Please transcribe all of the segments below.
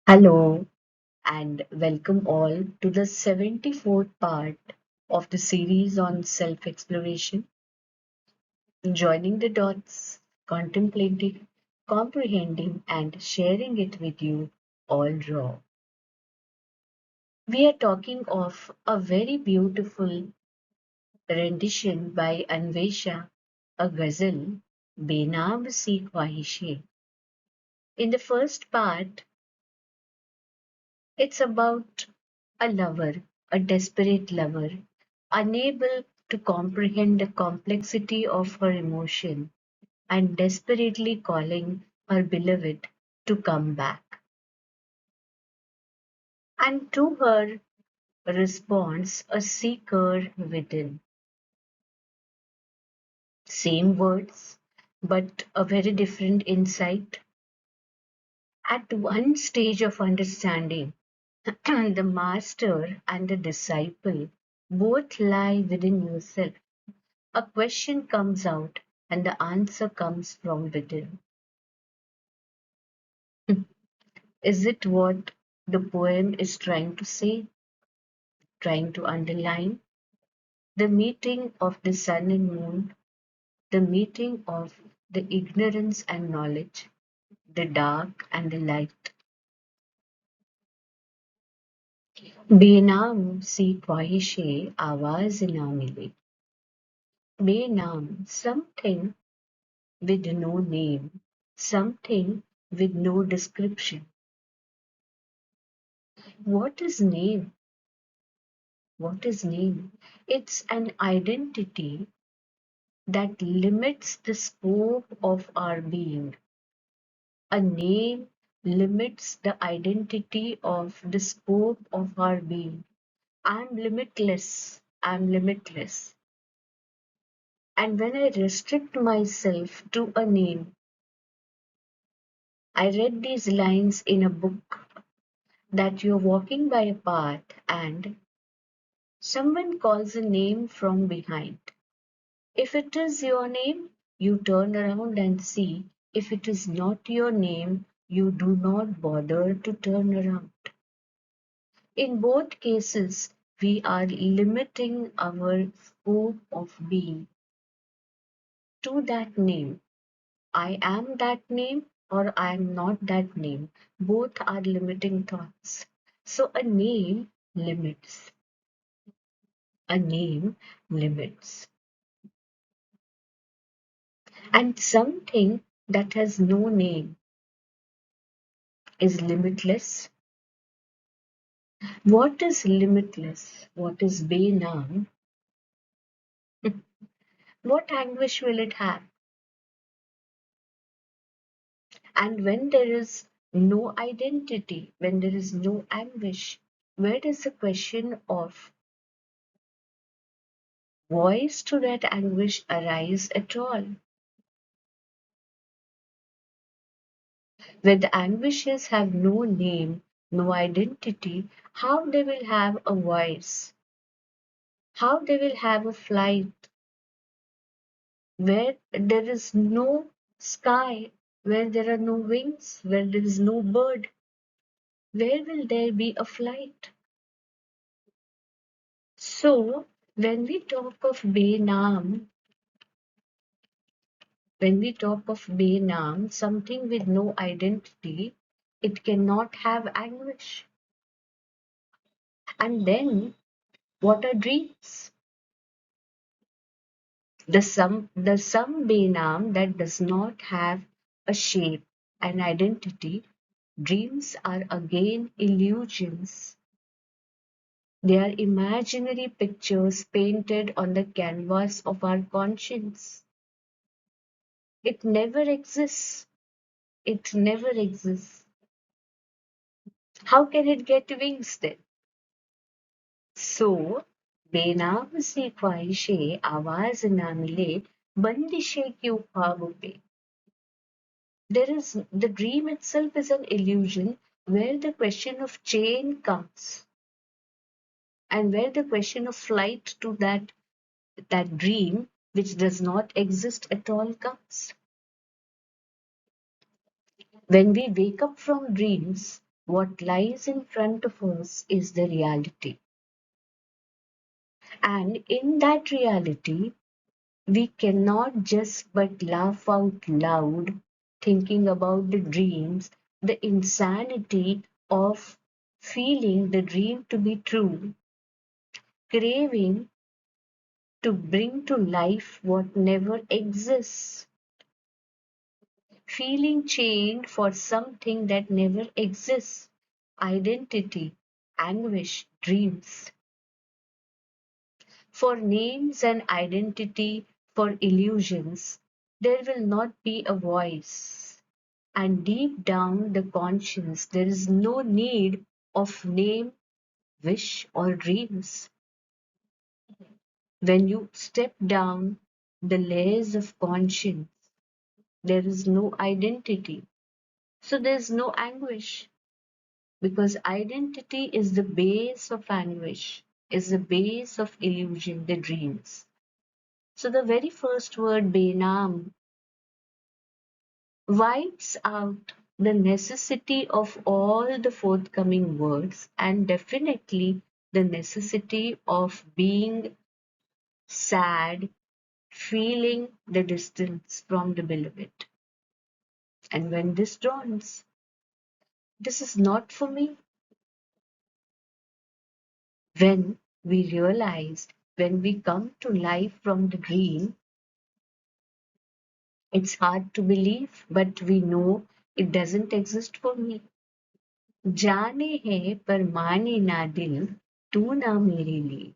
Hello and welcome all to the 74th part of the series on self exploration, joining the dots, contemplating, comprehending, and sharing it with you all raw. We are talking of a very beautiful rendition by Anvesha, a ghazal, Benam Si Khwahishe. In the first part, it's about a lover, a desperate lover, unable to comprehend the complexity of her emotion and desperately calling her beloved to come back. And to her responds a seeker within. Same words, but a very different insight. At one stage of understanding, the master and the disciple both lie within yourself. A question comes out and the answer comes from within. Is it what the poem is trying to say, trying to underline? The meeting of the sun and moon, the meeting of the ignorance and knowledge, the dark and the light. बेनाम सी ख्वाहिशें आवाज ना मिले. Benam, something with no name, something with no description. What is name? What is name? It's an identity that limits the scope of our being. A name limits the identity of the scope of our being. I'm limitless. I'm limitless. And when I restrict myself to a name, I read these lines in a book that you're walking by a path and someone calls a name from behind. If it is your name, you turn around and see. If it is not your name, you do not bother to turn around. In both cases, we are limiting our scope of being to that name. I am that name or I am not that name. Both are limiting thoughts. So a name limits. A name limits. And something that has no name is limitless. What is limitless? What is Benam? What anguish will it have? And when there is no identity, when there is no anguish, where does the question of voice to that anguish arise at all? Where the anguishes have no name, no identity, how they will have a voice? How they will have a flight? Where there is no sky, where there are no wings, where there is no bird, where will there be a flight? So, when we talk of Benam, when we talk of Benam, something with no identity, it cannot have anguish. And then, what are dreams? The some Benam that does not have a shape, an identity. Dreams are again illusions. They are imaginary pictures painted on the canvas of our conscience. It never exists. It never exists. How can it get wings then? So, बेनाम सी ख्वाहिशें आवाज ना मिले बंदिशें क्यों ख्वाबों पे. There is the dream itself is an illusion where the question of chain comes and where the question of flight to that dream which does not exist at all comes. When we wake up from dreams, what lies in front of us is the reality. And in that reality, we cannot just but laugh out loud, thinking about the dreams, the insanity of feeling the dream to be true, craving to bring to life what never exists, feeling chained for something that never exists, identity, anguish, dreams. For names and identity, for illusions, there will not be a voice. And deep down the conscience, there is no need of name, wish, or dreams. When you step down the layers of conscience, there is no identity. So there is no anguish, because identity is the base of anguish, is the base of illusion, the dreams. So the very first word, Benam, wipes out the necessity of all the forthcoming words, and definitely the necessity of being sad, feeling the distance from the beloved. And when this dawns, this is not for me. When we realize, when we come to life from the dream, it's hard to believe, but we know it doesn't exist for me. जाने है पर माने ना दिल, तू ना मेरे लिए,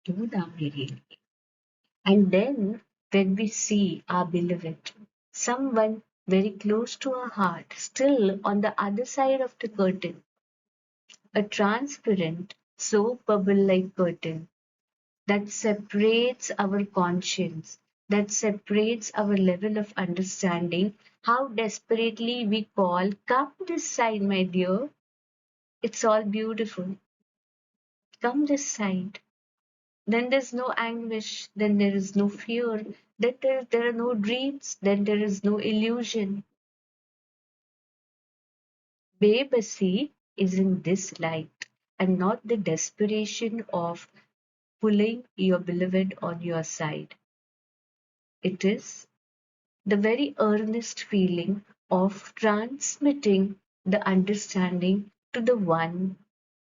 तू ना मेरे लिए. And then when we see our beloved, someone very close to our heart, still on the other side of the curtain, a transparent, soap bubble-like curtain that separates our conscience, that separates our level of understanding, how desperately we call, come this side, my dear. It's all beautiful. Come this side. Then there's no anguish, then there is no fear, then there are no dreams, then there is no illusion. Bebasi is in this light, and not the desperation of pulling your beloved on your side. It is the very earnest feeling of transmitting the understanding to the one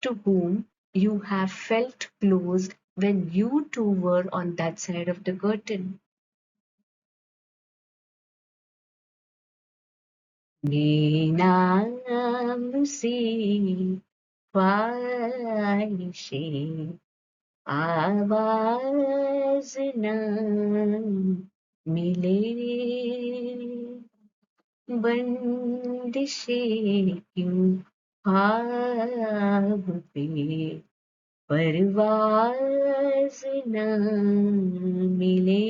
to whom you have felt close when you two were on that side of the curtain. नाम से ख्वाहिशें आवाज न मिले बंदिशें क्यों ख्वाब पे परवाज न मिले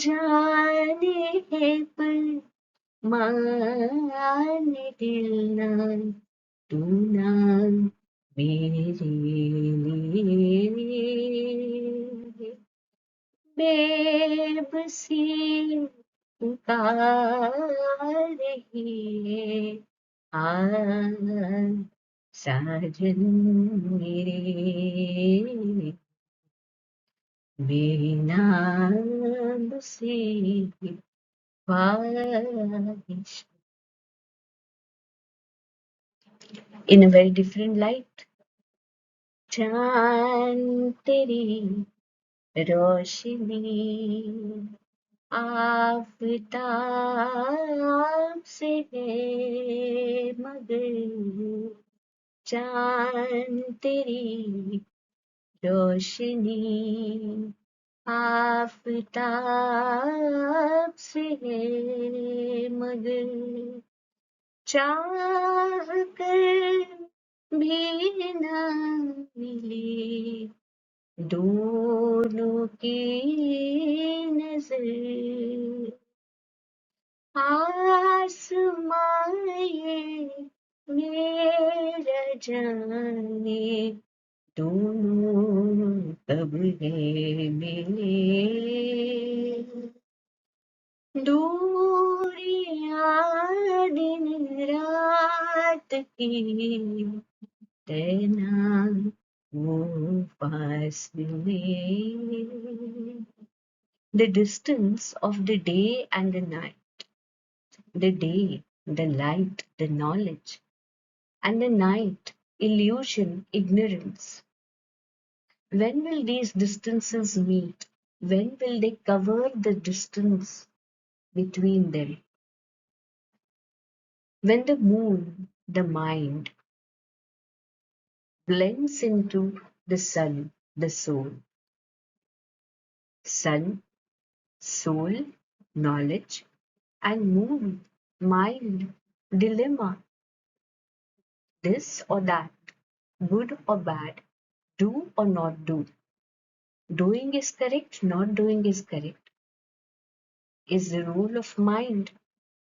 जाने है पर माने दिल ना तू ना मेरे लिए बेबसी पुकार रही है आ साजन मेरे बेनाम से ख्वाहिश. In a very different light, चांद तेरी रोशनी आफताब से है मगर चांद तेरी रोशनी आफताब से है मगर चाह कर भी ना मिली दोनों की नजर आसमां ये मेरा जाने दोनों कब है मिले रात की रहना वो फासले. The distance of the day and the night, the day, the light, the knowledge, and the night, illusion, ignorance. When will these distances meet? When will they cover the distance between them? When the moon, the mind, blends into the sun, the soul. Sun, soul, knowledge, and moon, mind, dilemma, this or that, good or bad, do or not do. Doing is correct, not doing is correct, is the rule of mind.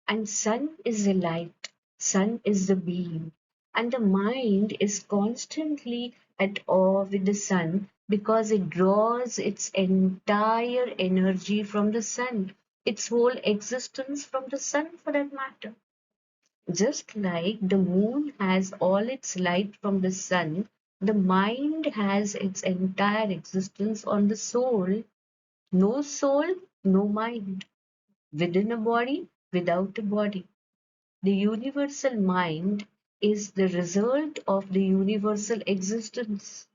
And sun is the light, sun is the being. And the mind is constantly at awe with the sun because it draws its entire energy from the sun, its whole existence from the sun for that matter. Just like the moon has all its light from the sun, the mind has its entire existence on the soul. No soul, no mind. Within a body, without a body. The universal mind is the result of the universal existence.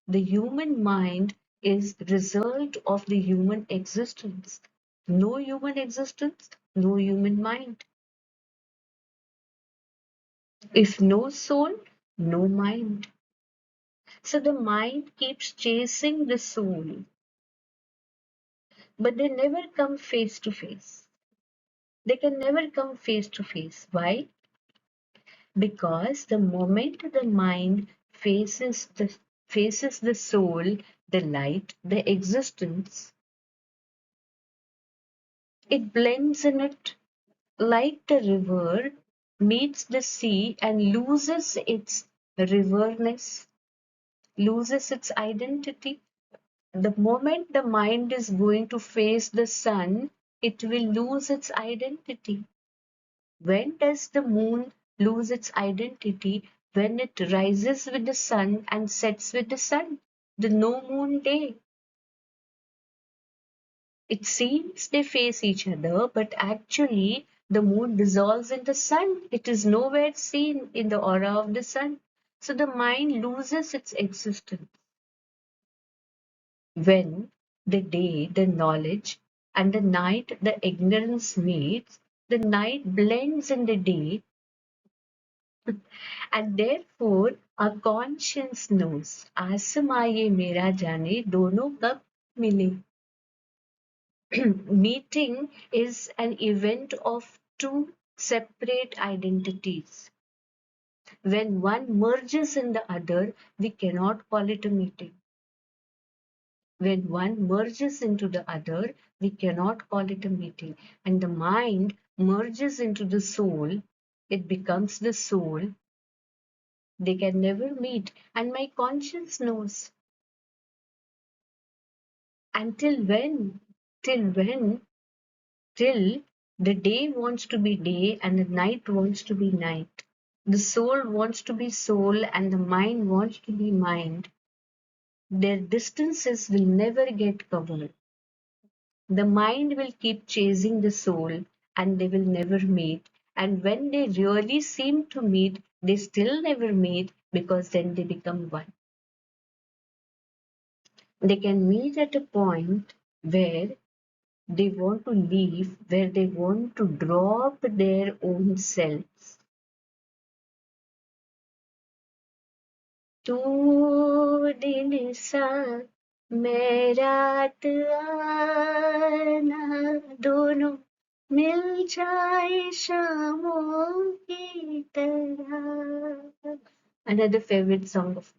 The human mind is the result of the human existence. No human existence, no human mind. If no soul, no mind. So the mind keeps chasing the soul, but they never come face to face. They can never come face to face. Why? Because the moment the mind faces the soul, the light, the existence, it blends in it like the river meets the sea and loses its riverness, loses its identity. The moment the mind is going to face the sun, it will lose its identity. When does the moon lose its identity? When it rises with the sun and sets with the sun, the no moon day. It seems they face each other, but actually the moon dissolves in the sun. It is nowhere seen in the aura of the sun. So the mind loses its existence. When the day, the knowledge, and the night, the ignorance meets, the night blends in the day, and therefore our conscience knows आसमां ये मेरा जाने दोनों कब मिले. Meeting is an event of two separate identities. When one merges in the other, we cannot call it a meeting. When one merges into the other, we cannot call it a meeting. And the mind merges into the soul, it becomes the soul. They can never meet. And my conscience knows. Until when? Till when? Till the day wants to be day and the night wants to be night. The soul wants to be soul and the mind wants to be mind. Their distances will never get covered. The mind will keep chasing the soul and they will never meet. And when they really seem to meet, they still never meet because then they become one. They can meet at a point where they want to leave, where they want to drop their own selves. तू दिन सा मैं रात आना दोनों मिल जाए शामों की तरह. Another favorite song of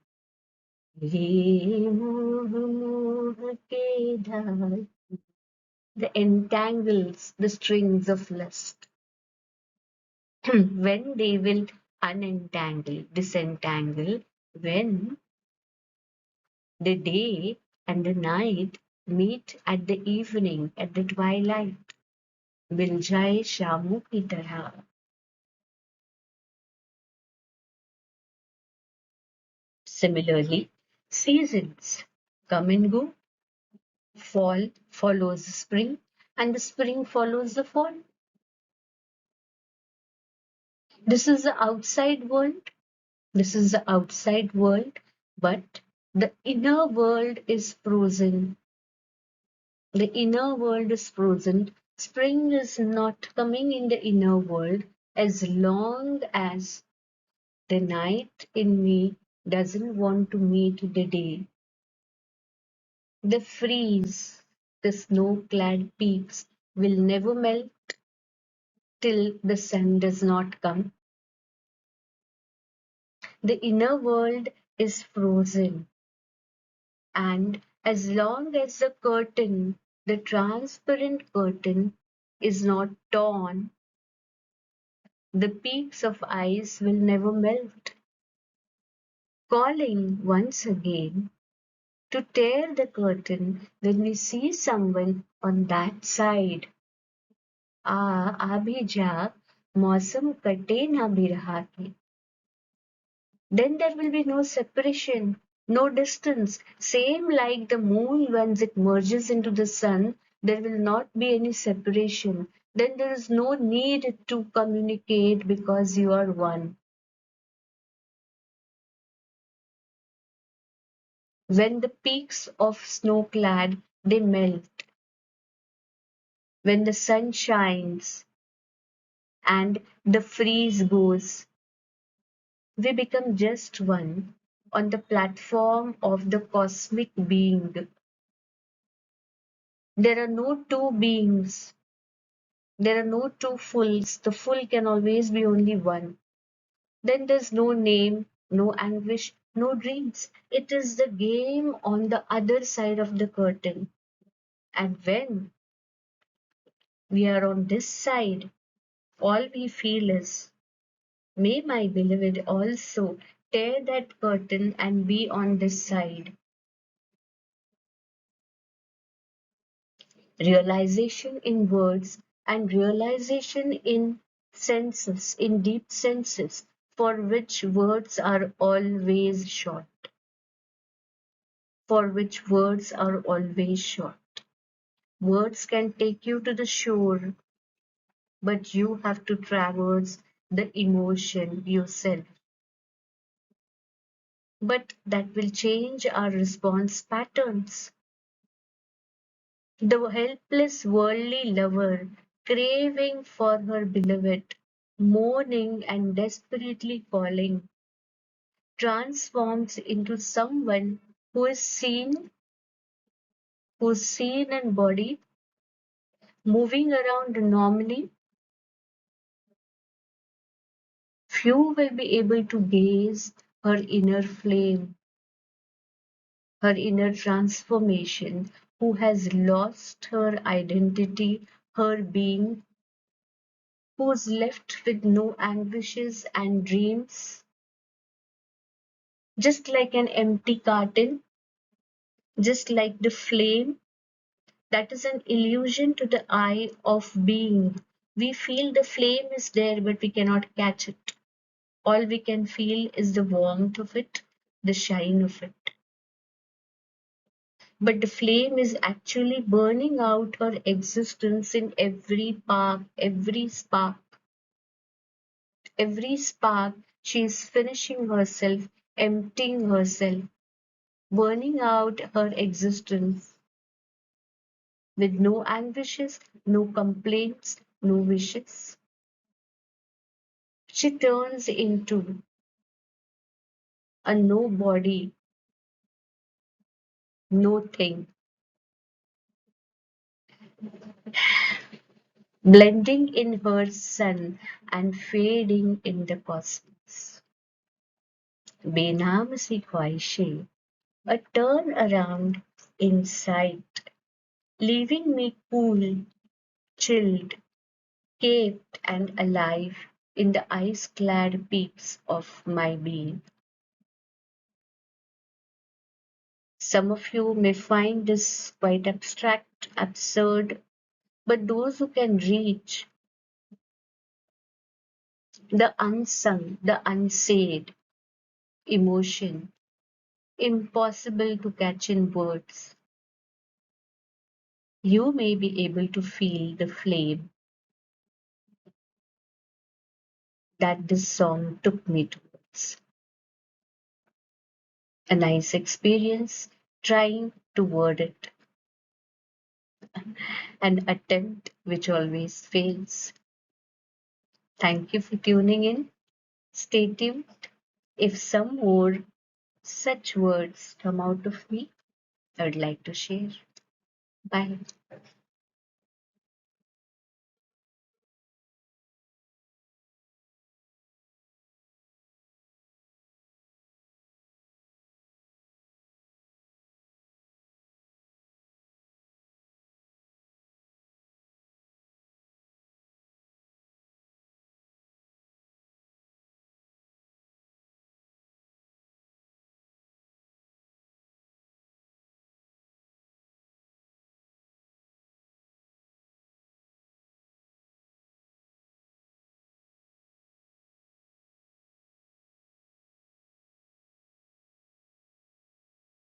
ये मोह मोह के धागे, the entangles, the strings of lust. When they will unentangle, disentangle, when the day and the night meet at the evening, at the twilight. मिल जाए शामों की तरह. Similarly, seasons come and go. Fall follows spring, and the spring follows the fall. This is the outside world. This is the outside world, but the inner world is frozen. The inner world is frozen. Spring is not coming in the inner world as long as the night in me doesn't want to meet the day. The freeze, the snow-clad peaks will never melt till the sun does not come. The inner world is frozen, and as long as the curtain, the transparent curtain, is not torn, the peaks of ice will never melt. Calling once again to tear the curtain when we see someone on that side. आ भी जा मौसम कटे ना बिरहा के. Then there will be no separation, no distance. Same like the moon once it merges into the sun, there will not be any separation. Then there is no need to communicate because you are one. When the peaks of snow-clad, they melt. When the sun shines and the freeze goes, we become just one on the platform of the cosmic being. There are no two beings. There are no two fulls. The full can always be only one. Then there's no name, no anguish, no dreams. It is the game on the other side of the curtain. And when we are on this side, all we feel is, may my beloved also tear that curtain and be on this side. Realization in words and realization in senses, in deep senses, for which words are always short. For which words are always short. Words can take you to the shore, but you have to traverse the emotion yourself. But that will change our response patterns. The helpless worldly lover, craving for her beloved, mourning and desperately calling, transforms into someone who's seen in body, moving around normally. Few will be able to gaze her inner flame, her inner transformation, who has lost her identity, her being, who's left with no anguishes and dreams, just like an empty carton, just like the flame. That is an illusion to the eye of being. We feel the flame is there, but we cannot catch it. All we can feel is the warmth of it, the shine of it. But the flame is actually burning out her existence in every spark, every spark. Every spark, she is finishing herself, emptying herself, burning out her existence with no anguishes, no complaints, no wishes. She turns into a nobody, no thing, blending in her sun and fading in the cosmos. Benam C Khwahishein, a turn around in sight, leaving me cool, chilled, caped and alive in the ice-clad peaks of my being. Some of you may find this quite abstract, absurd, but those who can reach the unsung, the unsaid emotion, impossible to catch in words. You may be able to feel the flame that this song took me towards. A nice experience trying to word it, an attempt which always fails. Thank you for tuning in. Stay tuned. If some more such words come out of me, I would like to share. Bye.